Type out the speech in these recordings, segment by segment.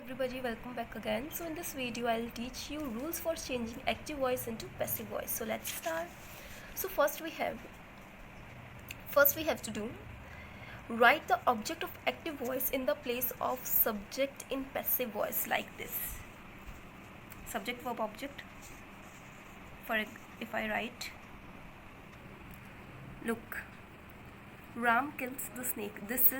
everybody, welcome back again. So in this video I'll teach you rules for changing active voice into passive voice. So let's start. So first we have to do write the object of active voice in the place of subject in passive voice, like this. Subject verb object. If I write, look, Ram kills the snake. This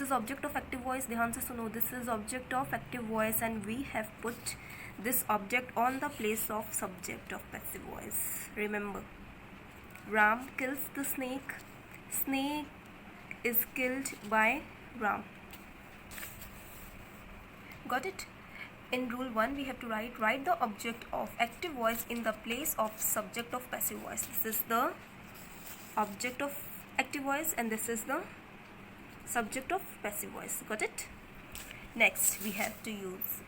is object of active voice. ध्यान से सुनो, this is object of active voice and we have put this object on the place of subject of passive voice. Remember, Ram kills the snake. Snake is killed by Ram. Got it? In rule 1 we have to write the object of active voice in the place of subject of passive voice. This is the object of active voice and this is the subject of passive voice. Got it? Next we have to use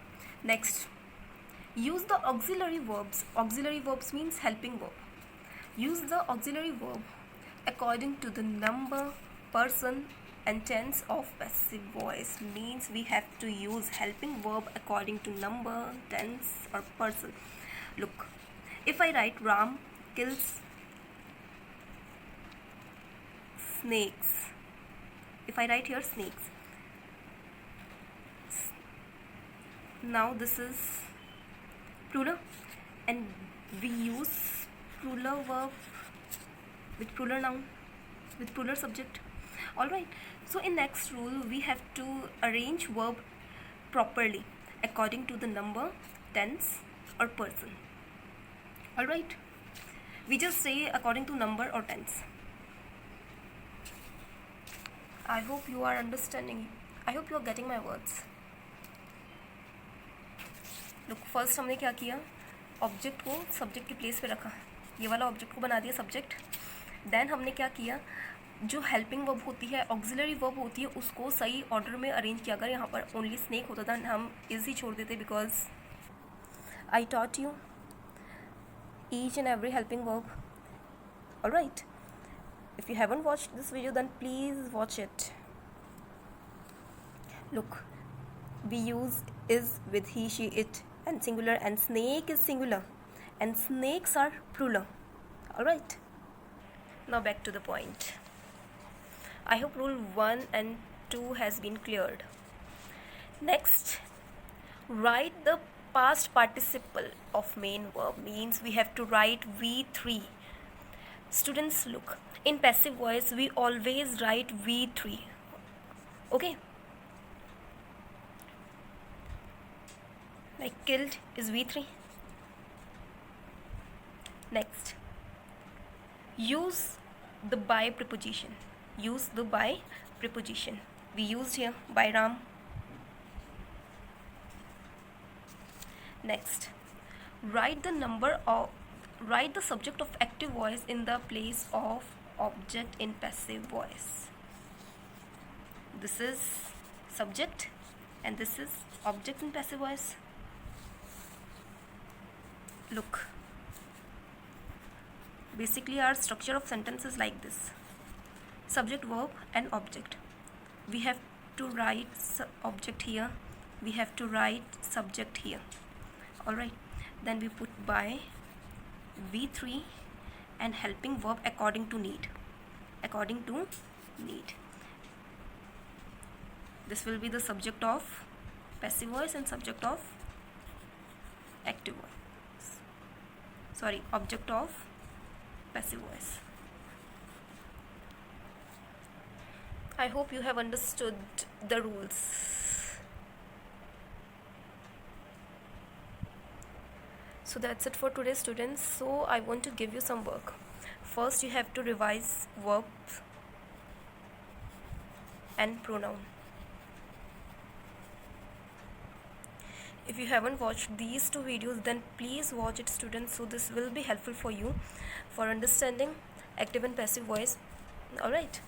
the auxiliary verbs. Auxiliary verbs means helping verb. Use the auxiliary verb according to the number, person and tense of passive voice. Means we have to use helping verb according to number, tense or person. Look, if I write Ram kills snakes, if I write here snakes, now this is plural and we use plural verb with plural noun with plural subject. Alright, so in next rule we have to arrange verb properly according to the number, tense or person. Alright, we just say according to number or tense. I hope you are understanding. I hope you are getting my words. Look, first हमने क्या किया, object को subject की place पे रखा, ये वाला object को बना दिया सब्जेक्ट. देन हमने क्या किया, जो हेल्पिंग वर्ब होती है, ऑक्सिलरी वर्ब होती है, उसको सही ऑर्डर में अरेंज किया. अगर यहाँ पर ओनली स्नेक होता था हम इजी छोड़ देते, because I taught you each and every helping verb. Alright, if you haven't watched this video then please watch it. Look, we use is with he, she, it and singular, and snake is singular and snakes are plural. Alright, now back to the point. I hope rule 1 and 2 has been cleared. Next, write the past participle of main verb. Means we have to write V3. Students, look, in passive voice we always write V3. Okay, like killed is V3. Next, use the by preposition. Use the by preposition. We used here by Ram. Next, write the subject of active voice in the place of object in passive voice. This is subject and this is object in passive voice. Look, basically our structure of sentence is like this: subject, verb and object. We have to write object here, we have to write subject here. Alright, then we put by V3 and helping verb according to need. This will be the subject of passive voice and subject of active voice. Sorry, object of passive voice. I hope you have understood the rules. So that's it for today, students. So I want to give you some work. First you have to revise verb and pronoun. If you haven't watched these 2 videos then please watch it, students, so this will be helpful for you for understanding active and passive voice. Alright.